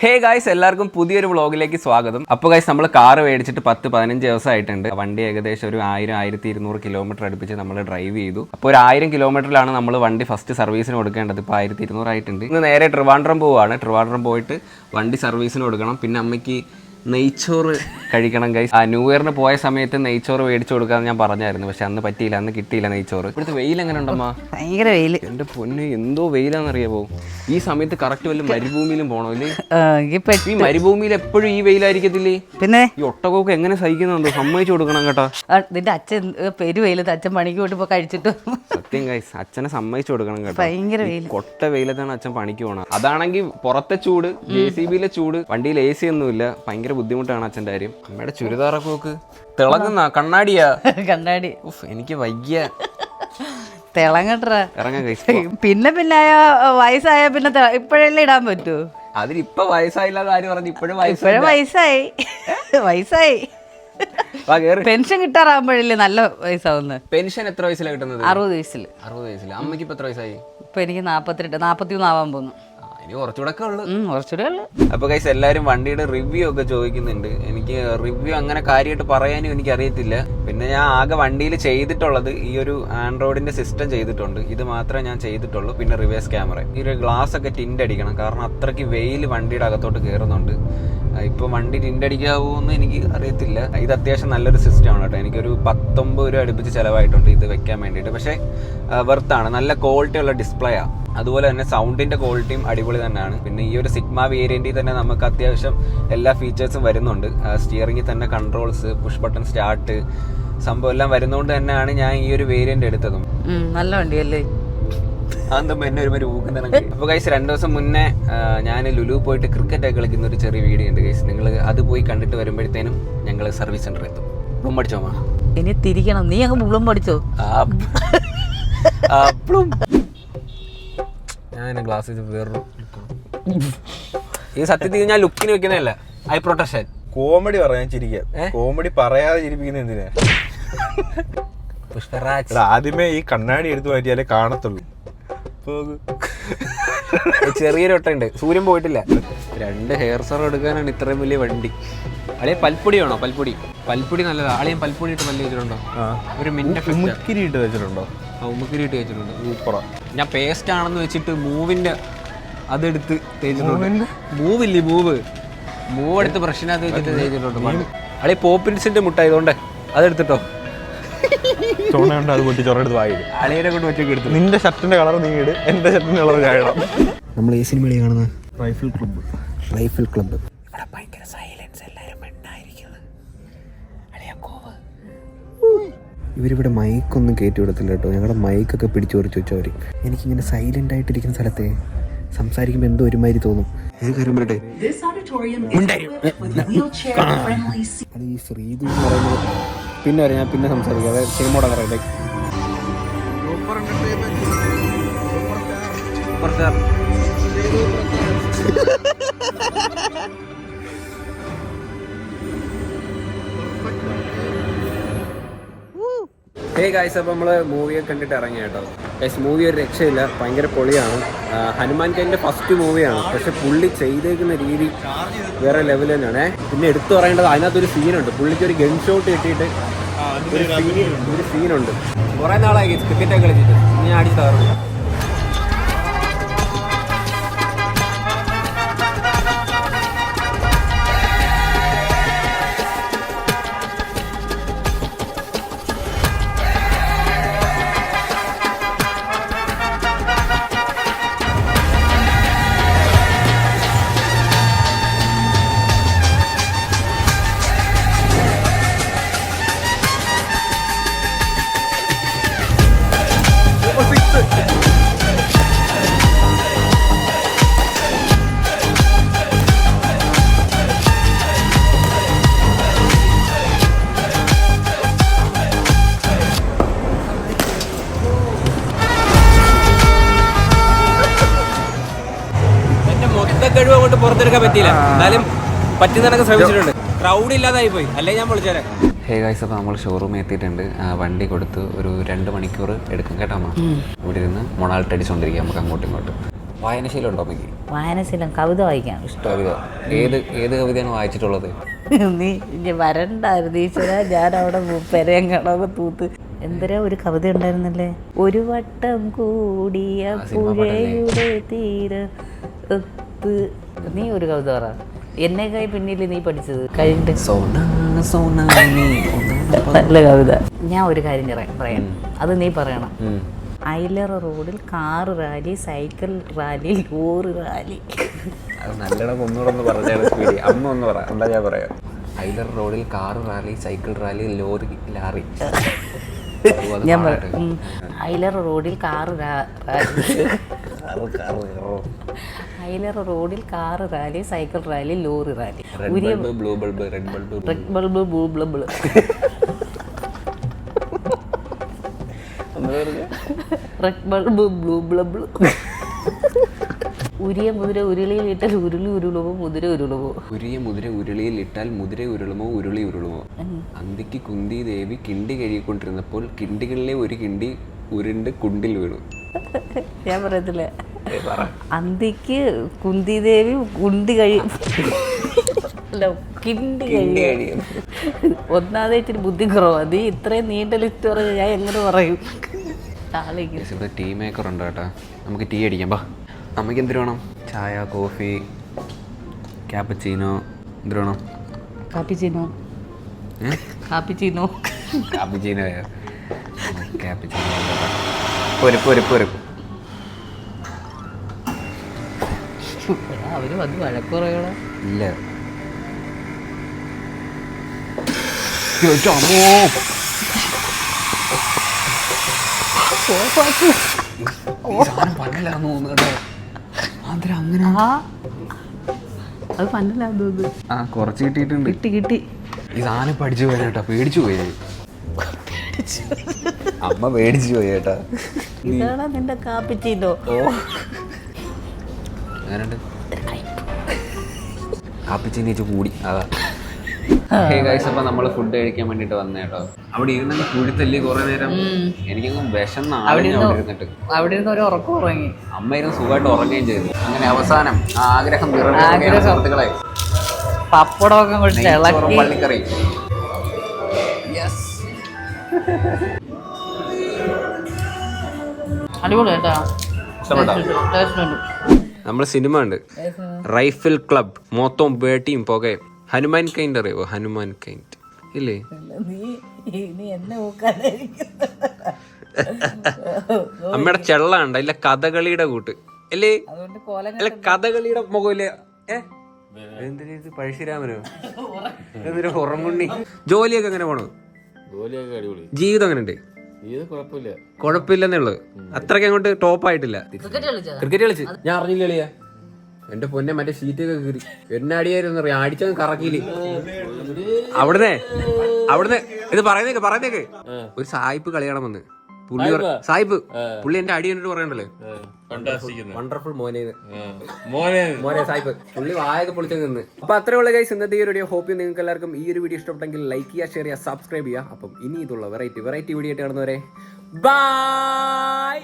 Hey guys, എല്ലാവർക്കും പുതിയൊരു വ്ളോഗിലേക്ക് സ്വാഗതം. അപ്പോൾ ഗായ്സ്, നമ്മൾ കാർ മേടിച്ചിട്ട് 10-15 ദിവസമായിട്ടുണ്ട്. വണ്ടി ഏകദേശം ഒരു 1000-1200 കിലോമീറ്റർ അടുപ്പിച്ച് നമ്മൾ ഡ്രൈവ് ചെയ്തു. അപ്പോൾ ഒരു 1000 കിലോമീറ്ററിലാണ് നമ്മൾ വണ്ടി ഫസ്റ്റ് സർവീസിന് കൊടുക്കേണ്ടത്. ഇപ്പോൾ 1200 ആയിട്ടുണ്ട്. ഇന്ന് നേരെ ട്രിവാൻഡ്രം പോവുകയാണ്. ട്രിവാൻഡ്രം പോയിട്ട് വണ്ടി സർവീസിന് കൊടുക്കണം. പിന്നെ അമ്മയ്ക്ക് നെയ്ച്ചോറ് കഴിക്കണം ഗൈസ്. ന്യൂ ഇയറിന് പോയ സമയത്ത് നെയ്ച്ചോറ് മേടിച്ചു കൊടുക്കാമെന്ന് ഞാൻ പറഞ്ഞായിരുന്നു. പക്ഷെ അന്ന് പറ്റിയില്ല, അന്ന് കിട്ടിയില്ല നെയ്ച്ചോറ്. ഇവിടുത്തെ വെയിൽ എങ്ങനെ ഉണ്ടമ്മ? ഭയങ്കര വെയിൽ. എന്റെ പൊന്ന്, എന്തോ വെയിലാന്നറിയാമോ? ഈ സമയത്ത് കറക്റ്റ് വല്ല മരുഭൂമിയിലും പോണോ? ഈ മരുഭൂമിയിൽ എപ്പോഴും ഈ വെയിലായിരിക്കത്തില്ലേ? പിന്നെ ഈ ഒട്ടകമൊക്കെ എങ്ങനെ സഹിക്കുന്നുണ്ടോ? സമ്മതിച്ചു കൊടുക്കണം കേട്ടോ. നിന്റെ അച്ഛൻ പെരുവെയിലത്ത് അച്ഛൻ പണിക്ക് പോയിട്ട് കഴിച്ചിട്ട് സത്യം ഗൈസ്, അച്ഛനെ സമ്മതിച്ചു കൊടുക്കണം കേട്ടോ. ഭയങ്കര വെയിൽ, കൊട്ട വെയിലത്താണ് അച്ഛൻ പണിക്ക് പോകണം. അതാണെങ്കിൽ പുറത്തെ ചൂട്, JCBയിലെ ചൂട്, വണ്ടിയിൽ AC ഒന്നുമില്ല. ഭയങ്കര ബുദ്ധിമുട്ടാണ് അച്ഛൻ്റെ കാര്യം. അമ്മയുടെ ചുരിദാറൊക്കെ നോക്ക്, തിളങ്ങുന്ന കണ്ണാടിയാ. കണ്ണാടി എനിക്ക് വയ്യ. തിളങ്ങട്ടെ, ഇറങ്ങാം ഗൈസ്. പിന്നെ വയസ്സായ പിന്നെ ഇപ്പോഴല്ലേ ഇടാൻ പറ്റൂ? അതിനിപ്പൊ വയസ്സായില്ലാതെ ആര് പറഞ്ഞു? ഇപ്പോഴും വയസ്സായി പെൻഷൻ കിട്ടാറാകുമ്പോഴല്ലേ നല്ല വയസ്സാവുന്നത്. പെൻഷൻ എത്ര വയസ്സിലാണ് കിട്ടുന്നത്? 60 വയസ്സിൽ. 60 വയസ്സിൽ. അമ്മയ്ക്ക് ഇപ്പൊ എത്ര വയസ്സായി? ഇപ്പൊ എനിക്ക് 41 ആവാൻ പോകുന്നു. ഇനി കുറച്ചുകൂടെ ഉള്ളു. അപ്പൊ ഗൈസ്, എല്ലാരും വണ്ടിയുടെ റിവ്യൂ ഒക്കെ ചോദിക്കുന്നുണ്ട്. എനിക്ക് റിവ്യൂ അങ്ങനെ കാര്യമായിട്ട് പറയാനും എനിക്ക് അറിയത്തില്ല. പിന്നെ ഞാൻ ആകെ വണ്ടിയിൽ ചെയ്തിട്ടുള്ളത് ഈ ഒരു ആൻഡ്രോയിഡിന്റെ സിസ്റ്റം ചെയ്തിട്ടുണ്ട്. ഇത് മാത്രമേ ഞാൻ ചെയ്തിട്ടുള്ളൂ. പിന്നെ റിവേഴ്സ് ക്യാമറ. ഈ ഒരു ഗ്ലാസ് ഒക്കെ ടിൻഡ് അടിക്കണം, കാരണം അത്രയ്ക്ക് വെയിൽ വണ്ടിയുടെ അകത്തോട്ട് കയറുന്നുണ്ട്. ഇപ്പൊ വണ്ടി ടിൻഡടിക്കാവോ എന്ന് എനിക്ക് അറിയത്തില്ല. ഇത് അത്യാവശ്യം നല്ലൊരു സിസ്റ്റമാണ് കേട്ടോ. എനിക്കൊരു 19 രൂപ അടുപ്പിച്ച് ചിലവായിട്ടുണ്ട് ഇത് വെക്കാൻ വേണ്ടിയിട്ട്. പക്ഷേ വെർത്താണ്. നല്ല ക്വാളിറ്റി ഉള്ള ഡിസ്പ്ലേ ആണ്. അതുപോലെ തന്നെ സൗണ്ടിന്റെ ക്വാളിറ്റിയും അടിപൊളി തന്നെയാണ്. പിന്നെ ഈ ഒരു സിഗ്മ വേരിയന്റിൽ തന്നെ നമുക്ക് അത്യാവശ്യം എല്ലാ ഫീച്ചേഴ്സും വരുന്നുണ്ട്. സ്റ്റിയറിംഗിൽ തന്നെ കൺട്രോൾസ്, പുഷ് ബട്ടൺ സ്റ്റാർട്ട് സംഭവം എല്ലാം വരുന്നതുകൊണ്ട് തന്നെയാണ് ഞാൻ ഈ ഒരു വേരിയന്റ് എടുത്തതും. നല്ല വണ്ടിയല്ലേ? എന്നെ ഒരുമാതിരി ഊക്കുന്നതാണ്. അപ്പൊ ഗൈസ്, 2 ദിവസം മുന്നേ ഞാൻ ലുലു പോയിട്ട് ക്രിക്കറ്റ് ഒക്കെ കളിക്കുന്ന ഒരു ചെറിയ വീഡിയോ ഉണ്ട് ഗൈസ്. നിങ്ങൾ അത് പോയി കണ്ടിട്ട് വരുമ്പോഴത്തേനും ഞങ്ങൾ സർവീസ് സെന്ററിൽ എത്തും. ബ്ലൂം പഠിച്ചോ? ഇനി തിരിക്കണം. നീ അങ്ങ് ബ്ലൂം പഠിച്ചോ? ഞാൻ ഗ്ലാസ് വേറൊരു ഈ സത്യത്തിൽ ഞാൻ ലുക്കിന് വെക്കുന്നതല്ല, ഐ പ്രൊട്ടക്ഷൻ. കോമഡി പറയാൻ ചിരിക്കാം. കോമഡി പറയാതെ ചിരിപ്പിക്കുന്ന എന്തിനാ? പുഷ്പരാജ് ആദ്യമേ ഈ കണ്ണാടി എടുത്തു മാറ്റിയാലേ കാണത്തുള്ളൂ. ചെറിയൊരു ഒട്ടുണ്ട്. സൂര്യൻ പോയിട്ടില്ല. 2 ഹെയർ സർ എടുക്കാനാണ് ഇത്രയും വലിയ വണ്ടി. അളിയ പൽപ്പൊടി വേണോ? പൽപ്പൊടി നല്ലതാ. അളിയൻ പൽപ്പൊടി ഇട്ട് പല്ല് വെച്ചിട്ടുണ്ടോ? ഒരു ഉമ്മുക്കിരി ഇട്ട് വെച്ചിട്ടുണ്ടോ? ഉമ്മക്കിരി ഇട്ട് വെച്ചിട്ടുണ്ട്. സൂപ്പറാ. ഞാൻ പേസ്റ്റ് ആണെന്ന് വെച്ചിട്ട് മൂവിന്റെ അതെടുത്ത് തേച്ചിട്ടുണ്ട്. മൂവില്ലേ, മൂവ് എടുത്ത് ബ്രഷിനകത്ത് വെച്ചിട്ട് തേച്ചിട്ടുണ്ട്. അളിയ പോപ്പിൻസിന്റെ മുട്ട ഇതുകൊണ്ട് അതെടുത്തിട്ടോ. ചോണയുണ്ട്, അത് പൊട്ടി ചൊറയെടുത്ത് വായിടും. അളിയനെ കൊണ്ട് വെച്ചൊക്കെ എടുത്തു. നിന്റെ ഷർട്ടിന്റെ കളർ നീ ഇട്, എന്റെ ഷർട്ടിന്റെ കളർ ഞാൻ ഇടാം. നമ്മൾ ഈ സിനിമയിൽ കാണുന്ന റൈഫിൾ ക്ലബ്ബ്. ഇവിടെ ഭയങ്കര സൈലൻസ്, എല്ലാവരും ഉണ്ടായിരിക്കുന്നത്. ഇവരിവിടെ മൈക്കൊന്നും കയറ്റി വിടത്തില്ല കേട്ടോ. ഞങ്ങളുടെ മൈക്കൊക്കെ പിടിച്ചു കുറച്ച് വെച്ചവർ. എനിക്കിങ്ങനെ സൈലന്റ് ആയിട്ടിരിക്കുന്ന സ്ഥലത്തെ സംസാരിക്കുമ്പോൾ എന്തോ ഒരുമാതിരി തോന്നും. അത് ഈ ശ്രീതു എന്ന് പറയുന്നത് പിന്നെ വരെ ഞാൻ പിന്നെ സംസാരിക്കാം. അതായത് സിനിമയോടെ പറയട്ടെ. ഹേ ഗൈസ്, അപ്പോൾ നമ്മൾ മൂവിയൊക്കെ കണ്ടിട്ട് ഇറങ്ങി കേട്ടോ. ഗൈസ്, മൂവി ഒരു രക്ഷയില്ല, ഭയങ്കര പൊളിയാണ്. ഹനുമാൻ ഖാൻ്റെ ഫസ്റ്റ് മൂവിയാണ്. പക്ഷെ പുള്ളി ചെയ്തേക്കുന്ന രീതി വേറെ ലെവൽ തന്നെയാണ്. പിന്നെ എടുത്തു പറയേണ്ടത്, അതിനകത്തൊരു സീനുണ്ട്. പുള്ളിക്ക് ഒരു ഗൺ ഷോട്ട് കിട്ടിയിട്ട് ഒരു സീനുണ്ട്. കുറേ നാളായി ക്രിക്കറ്റൊക്കെ കളിച്ചിട്ട് ഞാൻ അടിച്ച് തകർന്നു. കഴിവ് കൊണ്ട് പുറത്തെടുക്കാൻ പറ്റിയില്ല. എന്നാലും പറ്റുന്നതൊക്കെ ശ്രമിച്ചിട്ടുണ്ട്. ക്രൗഡ് ഇല്ലാതായി പോയി, അല്ലേ ഞാൻ വിളിച്ചേരെ. ഹേ ഗൈസ്, അപ്പോൾ നമ്മൾ ഷോറൂമിൽ എത്തിയിട്ടുണ്ട്. വണ്ടി കൊടുത്ത് ഒരു 2 മണിക്കൂർ എടുക്കും കേട്ടോ. അമ്മ ഇവിടെ ഇരുന്ന് മൊണാൾട്ട് അടിച്ചുകൊണ്ടിരിക്കുക. നമുക്ക് അങ്ങോട്ടും ഇങ്ങോട്ടും വായനശീലം ഉണ്ടോ അമ്മയ്ക്ക്? വായനശീലം, കവിത വായിക്കാൻ ഇഷ്ടം. കവിത ഏത് കവിതയാണ് വായിച്ചിട്ടുള്ളത്? നീ ഇനി വരണ്ടായിരുന്നു ഈശ്വര, ഞാൻ അവിടെ പെരയങ്ങളൊക്കെ തൂത്ത്. എന്തരാ ഒരു കവിത ഉണ്ടായിരുന്നല്ലേ, ഒരു വട്ടം കൂടിയ പുഴയുടെ തീരത്ത്. നീ ഒരു കവിത പറ, എന്നെക്കായി പിന്നിൽ നീ പഠിച്ചത് കഴിഞ്ഞിട്ട്. നല്ല കവിത. ഞാൻ ഒരു കാര്യം പറയാം, അത് നീ പറയണം. ഐലറ റോഡിൽ car rally, cycle rally, lorry rally. അത് നല്ലോണം ഒന്നുകൂടെ പറഞ്ഞാണ് സ്പീഡ്. അമ്മ ഒന്ന് പറ, എന്താ ഞാൻ പറയാം. ഐലർ റോഡിൽ car rally, cycle rally, lorry. ഞാൻ ഐലറ റോഡിൽ കാറ് ഐലറ റോഡിൽ car rally, cycle rally, lorry rally. Blue bulb, red bulb, red bulb, blue bulb. Red bulb, blue bulb. ഉരിയ മുതിര ഉരുളിയിൽ ഇട്ടാൽ ഉരുളി ഉരുളുമോ, മുതിര ഉരുളുമോ. ഉരിയ മുതിര ഉരുളിയിൽ ഇട്ടാൽ മുതിര ഉരുളുമോ, ഉരുളി ഉരുളുമോ. അന്തിക്ക് കുന്തി ദേവി കിണ്ടി കഴുകിക്കൊണ്ടിരുന്നപ്പോൾ കിണ്ടികളിലെ ഒരു കിണ്ടി ഉരുണ്ട് കുണ്ടിൽ വീണു. ഞാൻ പറയത്തില്ല. അന്തിക്ക് കുന്തി ദേവി കുണ്ടി കഴിയും, കിണ്ടി കഴിയും. ഒന്നാമത് ഇച്ചിരി ബുദ്ധി കുറവാണ്. നീ ഇത്രയും നീണ്ട ലിസ്റ്റ് പറഞ്ഞാൽ ഞാൻ എങ്ങനെ പറയും? ഇവിടെ ടീ മേക്കർ ഉണ്ട് കേട്ടോ, നമുക്ക് ടീ അടിക്കാം. ബാ, നമുക്ക് എന്തിനു വേണം? ചായ, കോഫി, ക്യാപ്പച്ചീനോ, എന്തിനു വേണം? കാപ്പിച്ചീനോ. കാപ്പിച്ചീനോ. ക്യാപ്പച്ചീനോയോ? ക്യാപ്പച്ചീനോ. പൊരുപ്പ്. അവര് വന്ന് വഴക്കുറയോളെ ഇല്ല. അത് പന്നലാന്ന് തോന്നുന്നു. ആ, കുറച്ച് കിട്ടിയിട്ടുണ്ട്. കിട്ടി. ഈ സാധനം പഠിച്ചു പോയി കേട്ടോ, പേടിച്ചു പോയി. അമ്മ പേടിച്ചു പോയി കേട്ടാ. ഇതാണ് നിന്റെ കാപ്പിച്ചീനോ. അങ്ങനെയുണ്ട്. കാപ്പിച്ചീനേച്ച് കൂടി, അതാ. അപ്പം നമ്മൾ ഫുഡ് കഴിക്കാൻ വേണ്ടിട്ട് വന്ന കേട്ടോ. അവിടെ ഇരുന്നെങ്കിൽ കുഴിത്തല്ലി കുറെ നേരം. എനിക്കങ്ങ് വിശന്ന് അവിടെ ഇരുന്നിട്ട് അവിടെ ഇരുന്ന് ഒരു ഉറക്കം ഉറങ്ങി. അമ്മ ഇരുന്ന് സുഖമായിട്ട് ഉറങ്ങുകയും ചെയ്തു. അങ്ങനെ അവസാനം ആ ആഗ്രഹം നിറവേറുകയാണ് സുഹൃത്തുക്കളെ. പപ്പടമൊക്കെ കൊടുത്ത് ഇളക്കി. പള്ളിക്കറി. അടിപൊളി കേട്ടോ. നമ്മള് സിനിമ ഉണ്ട്, റൈഫിൾ ക്ലബ്, മൊത്തം വേട്ടിയും പുകയും. ഹനുമാൻ കൈൻഡ് അറിയോ? ഹനുമാൻ കൈൻഡ് ഇല്ലേ? അമ്മയുടെ ചെള്ള ഉണ്ട്, ഇല്ല കഥകളിയുടെ കൂട്ട് അല്ലേ? അല്ല കഥകളിയുടെ മുഖമില്ലേ? എന്തിനു പഴശ്ശിരാമനോ? എന്തിനു ഉറങ്ങുണ്ണി? ജോലിയൊക്കെ എങ്ങനെ പോണു? ജീവിതം എങ്ങനെ ഉണ്ട്? കുഴപ്പമില്ലെന്നേ ഉള്ളു, അത്രയ്ക്ക് അങ്ങോട്ട് ടോപ്പ് ആയിട്ടില്ല. ക്രിക്കറ്റ് കളിച്ച് ഞാൻ അറിഞ്ഞില്ല കളിയാ. എന്റെ പൊന്നെ, മറ്റേ ഷീറ്റൊക്കെ കീറി എന്നാടിയായിരുന്നു അറിയാം, അടിച്ചങ്ങ് കറക്കിയില്. അവിടുന്ന് ഇത് പറയുന്നേക്ക് ഒരു സായിപ്പ് കളിയാണം വന്ന് സായിപ്പ് പുള്ളി എന്റെ അടി കണ്ടിട്ട് പറയണ്ടല്ലേ, വണ്ടർഫുൾ മോനെ സായിപ്പ്. പുള്ളി വായൊക്കെ പൊളിച്ചു നിന്ന്. അപ്പൊ അത്രേ ഉള്ള ഗൈസ് ഇന്നത്തെ ഈ വീഡിയോ. ഹോപ്പ് നിങ്ങൾക്ക് എല്ലാവർക്കും ഈ ഒരു വീഡിയോ ഇഷ്ടപ്പെട്ടെങ്കിൽ ലൈക്ക് ചെയ്യുക, ഷെയർ ചെയ്യുക, സബ്സ്ക്രൈബ് ചെയ്യുക. അപ്പം ഇനി ഇതുള്ള വെറൈറ്റി വീഡിയോ ആയിട്ട് കാണുന്നവരെ ബൈ.